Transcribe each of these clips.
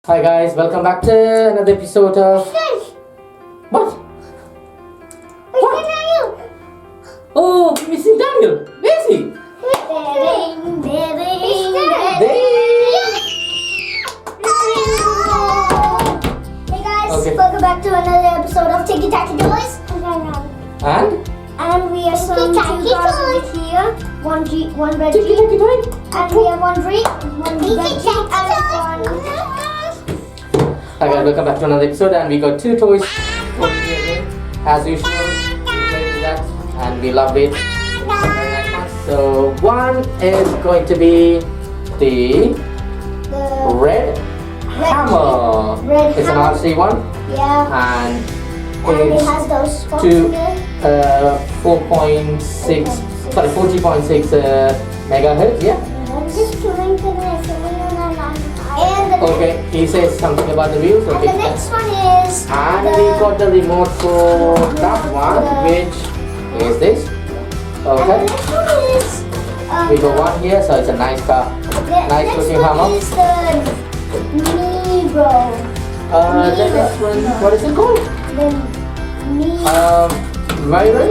Hi guys, welcome back to another episode of what? What? Oh, missing Daniel. Where is he? Hey guys, Okay. welcome back to another episode of Ticky, Tacky Toys. And we have some Tacky two cars toys. over here. One red Ticky, Jeep, Tacky, Tacky. and we have one red Jeep, and one. Hi guys, welcome back to another episode, and we got two toys for you again. As usual, we played with that and we loved it. Very nice one. So one is going to be the The red hammer. Red It's an hammer. RC one, Yeah, and and it it's has those spots two- again. 4.6, sorry, 40.6 megahertz. Yeah. And the, Okay. He says something about the wheels. and Okay. the next one is And we got the remote for that one, which is this. And Okay. the next one is We got one here, so it's a nice car. the Nice next looking one hammer. is the Miro. The next one, what is it called? The Miro.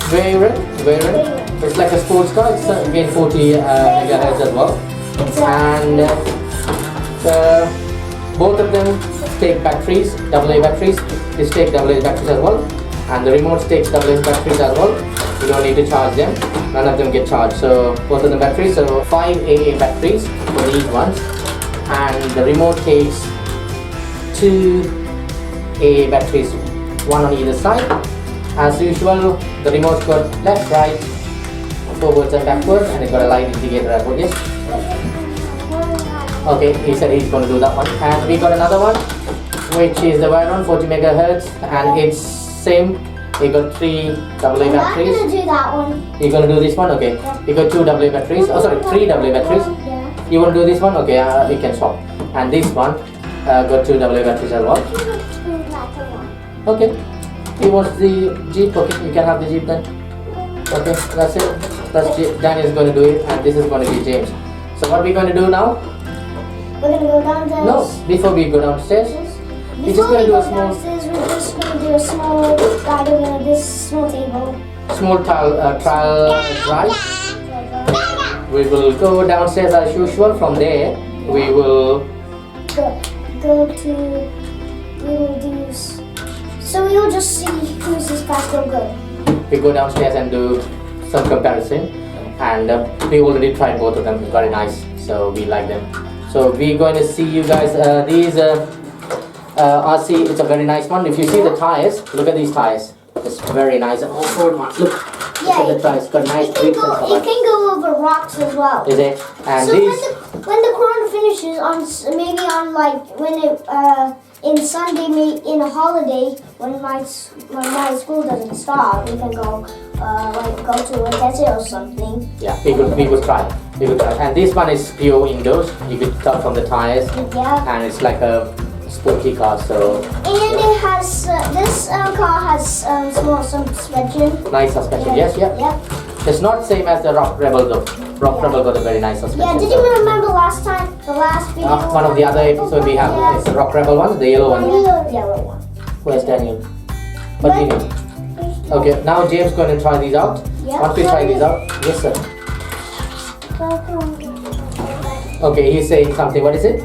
Veyron. It's like a sports car. It's again 40 megahertz as well. And both of them take batteries, AA batteries. This take AA batteries as well, and the remote takes AA batteries as well. You don't need to charge them. None of them get charged. So both of the batteries. So 5 AA batteries for these ones, and the remote takes 2 AA batteries, one on either side. As usual, the remote's got left, right, forwards and backwards, and it's got a light indicator as well. Yes. Okay, he said he's going to do that one. And we got another one, which is the Veyron 40 megahertz, and it's same. We got 3 AA I'm not batteries. gonna do that one. You're going to do this one? Okay. We got 2 AA batteries. Oh, sorry, 3 AA batteries. Yeah. You want to do this one? Okay, we can swap. And this one got 2 AA batteries as well. Okay. He wants the Jeep. Okay, you can have the Jeep then. Okay, that's it. That's Daniel's going to do it, and this is going to be James. So what are we going to do now? We're gonna go downstairs. No, before we go downstairs, we're just Before going to we do go a small, downstairs, we're just gonna do a small gathering at this small table. trial drive. We will go downstairs as usual. From there, we will. Go to. We will do. So we will just see who's this faster good. We go downstairs and do some comparison, and we already tried both of them. Very nice, so we like them. So we're going to see you guys. These RC, it's a very nice one. If you see the tires, look at these tires. It's very nice. Off-road one. Look at the tires. Got nice grips and stuff. It can go over rocks as well. Is it? And So these. when the corona finishes maybe on like when it in Sunday in a holiday when my school doesn't start, we can go go to a desert or something. Yeah, we could try. We could try. And this one is pure indoors. You could tell from the tires, Yeah. and it's like a sporty car. So And it has this car has some suspension. nice suspension. Yes, yeah. Yep. It's not same as the Rock Rebel though. Rock Rebel got a very nice suspension. Yeah. Did so- you remember the last video? one of the other episodes we have Yeah. is the Rock Rebel one, the yellow one. The yellow one. Where's Daniel? What do you mean? Okay, now James going to try these out. Yeah. Once we try these out, yes sir. Okay, he's saying something. What is it?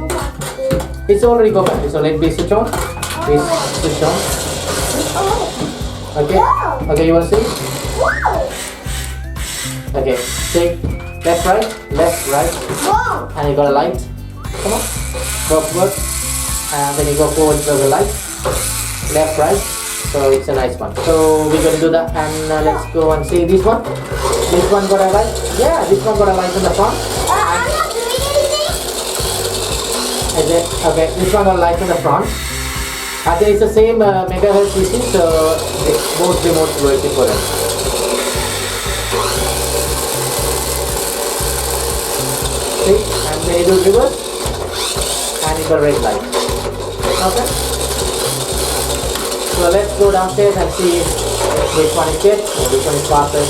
It's already go back. So let me switch on. Please switch on. Okay. Okay, you want to see? Okay, take left, right, Whoa! and you got a light. Come on, go forward, and then you go forward to the light. Left, right. So it's a nice one. So we're gonna do that, and let's go and see this one. This one got a light. Yeah, this one got a light in the front. I'm not doing anything. Is it? Okay, this one got a light in the front. I think it's the same megahertz DC, so both remotes working for us. See, and then you do reverse, and you got red light. Okay. So let's go downstairs and see which one is good or which one is faster.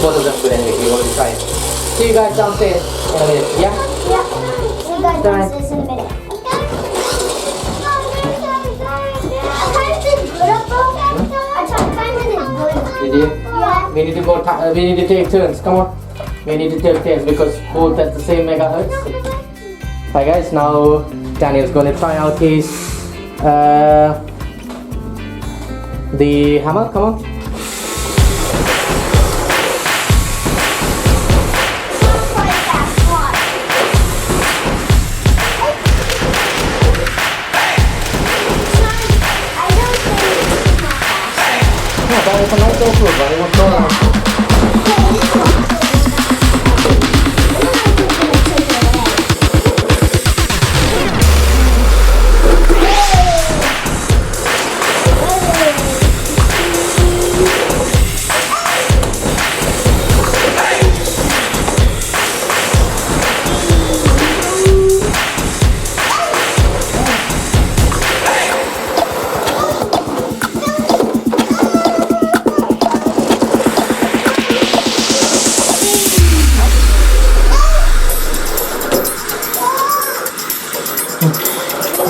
Both of them good anyway. We already tried. See you guys downstairs in a minute. Yeah. Yeah. See you guys downstairs in a minute. We need to go. We need to take turns. Come on. We need to take turns because both at the same megahertz. Hi guys. Now Daniel's going to try out his the hammer. Come on. Yeah, but it's a nice offload, but it won't go around.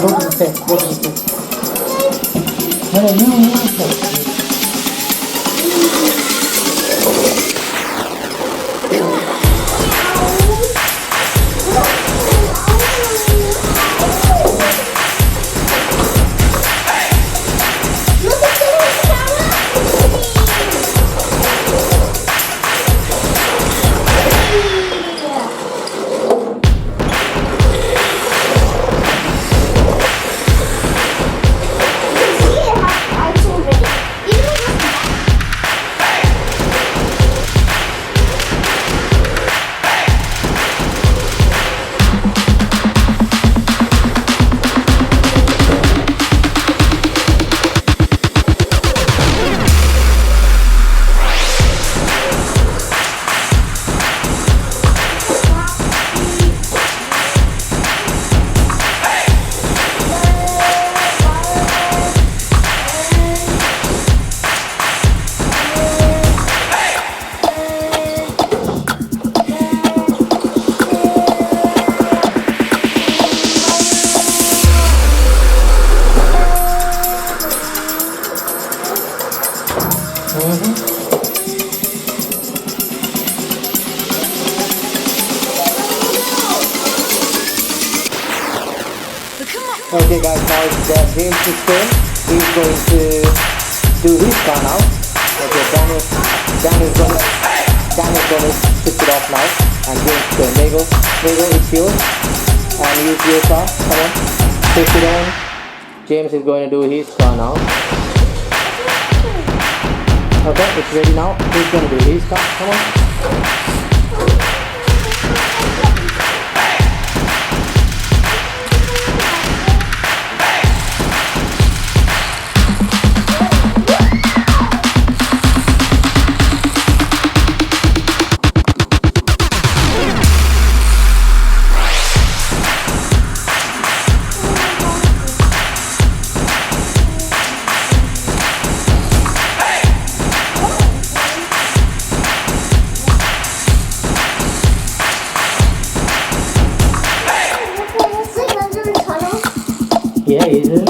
Go to the stairs. Go to the stairs. No, you stairs. Okay guys, now it's James' turn. He's going to do his car now. Okay, Daniel's gonna switch it off now. And James' turn. There you go. There you go, it's yours. And use your car. Come on. Switch it on. James is going to do his car now. Okay, it's ready now. He's going to do his car. Come on. Yeah, is it?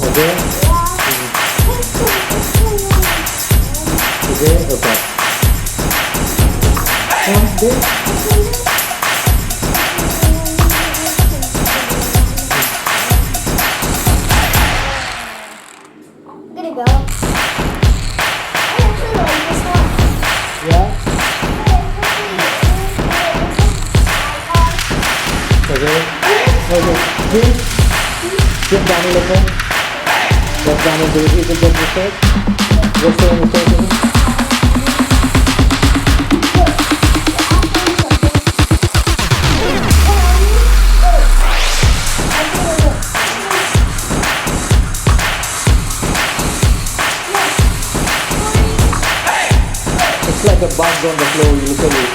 Okay. Okay. Gonna go. I actually like this one. Yeah. Okay. Jump down a little. Jump down into it. You can get mistake. Just stay in the station. It's like a bug on the floor, usually.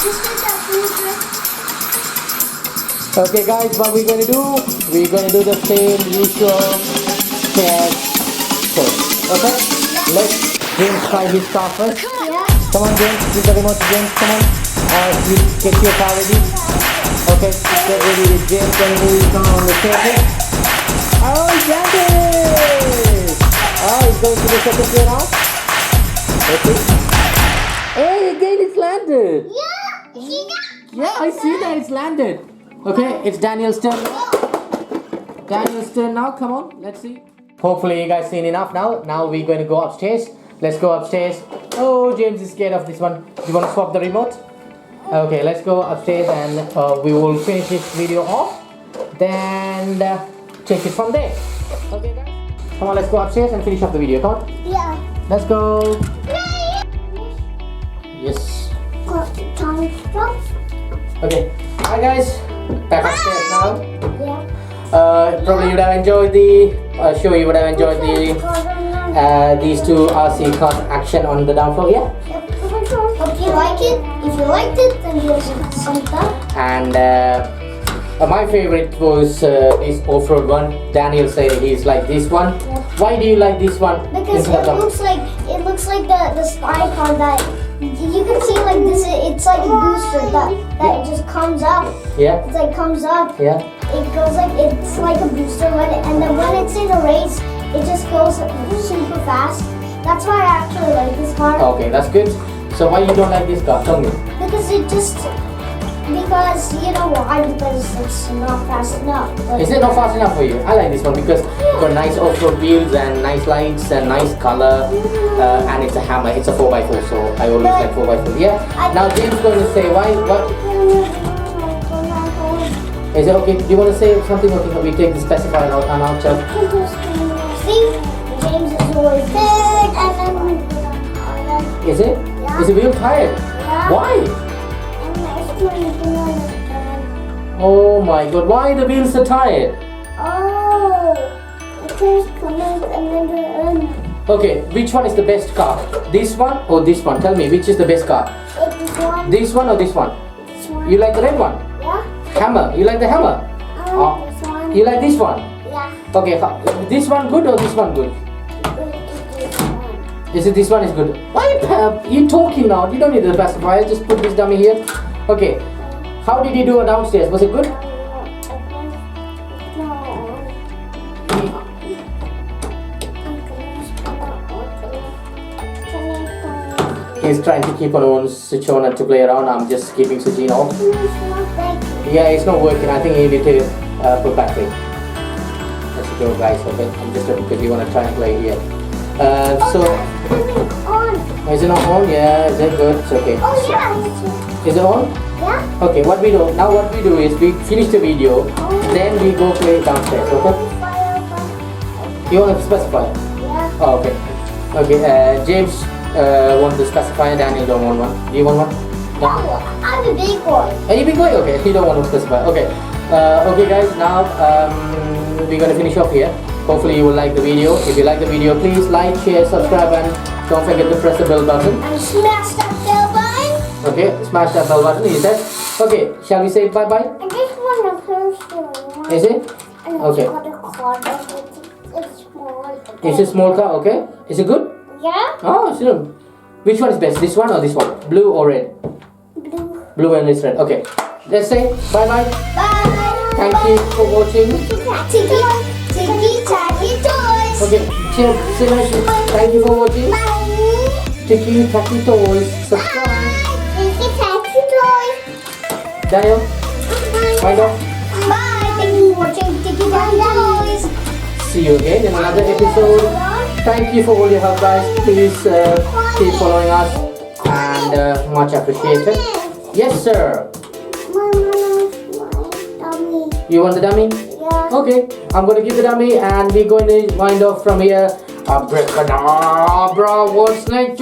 Just take that food. Okay guys, what we're gonna do? We're gonna do the same usual chest push. Okay? Let's James try his car first. Yeah. Come on James, give the remote to James, come on. You get your car ready. Okay, get ready with James when he come on the table. Oh, he got it! Oh, he's going to the second gear now. Okay. Hey, again it's landed. Yeah. He got. Yeah, I see that it's landed. Okay, it's Daniel's turn. Daniel's turn now. Come on, let's see. Hopefully you guys seen enough now. Now we're going to go upstairs. Let's go upstairs. Oh, James is scared of this one. You want to swap the remote? Okay, let's go upstairs and we will finish this video off. Then take it from there. Okay, guys. Come on, let's go upstairs and finish off the video. Come on. Yeah. Let's go. Yes. Okay. Hi guys. Back upstairs now. Yeah. Probably you would have enjoyed the sure you would have enjoyed the these two RC cars action on the down floor, yeah. If you like it, then give us a thumbs up. And my favorite was this off-road one. Daniel said he's like this one. Yeah. Why do you like this one? Because it looks like the spy car that you can see like this. It's like a booster that just comes up. Yeah. It's like comes up. Yeah. It goes like it's like a booster and then when it's in a race, it just goes super fast. That's why I actually like this car. Okay, that's good. So why you don't like this car? Tell me. Because you know why? Because it's not fast enough. But Is it not fast enough for you? I like this one because it's got nice off-road wheels and nice lights and nice color, and it's a hammer. It's a 4x4, so I always like 4x4. Yeah. Now James is going to say why. What is it? Okay. Do you want to say something? Okay, we take the specifier out and out. See, James is always big, and then Is it? Yeah. Is the wheel tired? Yeah. Why? Oh my God! Why the wheels are tired? Because coming and then Okay, which one is the best car? This one or this one? Tell me, which is the best car? this one. This one or this one? This one. You like the red one? Yeah. Hammer. You like the hammer? This one. You like this one? Yeah. Okay, this one good or this one good? This one. Is it this one is good? Why you talking now? You don't need the pacifier. Just put this dummy here. Okay. How did you do it downstairs? Was it good? He's trying to keep on switch on and to play around. I'm just keeping switching off. Yeah, it's not working. I think you need to put battery. Let's go, guys. Okay, I'm just because you want to try and play here. Is it not on? Yeah, is it good? It's okay. Oh yeah. Is it on? Yeah. Okay, what we do now? What we do is we finish the video, then we go play downstairs. Okay? You want to specify? Yeah. Oh, okay. Okay. James wants the specifier. Daniel don't want one. Do you want one? No. I'm a big boy. Are you big boy? Okay. He don't want to specify. Okay. Okay, guys. Now we're gonna finish off here. Hopefully you will like the video. If you like the video, please like, share, subscribe, and don't forget to press the bell button. And smash that bell button. Okay, smash that bell button, he said. Okay, shall we say bye-bye? I just want a person. Is it? Okay. It's small. It's a small car, okay? Is it good? Yeah? Oh, sure. Which one is best? This one or this one? Blue or red? Blue. Blue and this red. Okay. Let's say bye-bye. Bye. Thank you for watching. Ticky, Tacky toys. Okay, say nice. Thank you for watching. Bye. Ticky, Tacky toys. Subscribe. Ticky, Tacky toys. Daniel, wind up. Bye. Thank you for watching Ticky, Tacky toys. See you again in another episode. Thank you for all your help, guys. Please keep following us and much appreciated. Yes, sir. You want the dummy? Yeah. Okay, I'm gonna give the dummy and we're going to wind off from here. Abracadabra, what's next?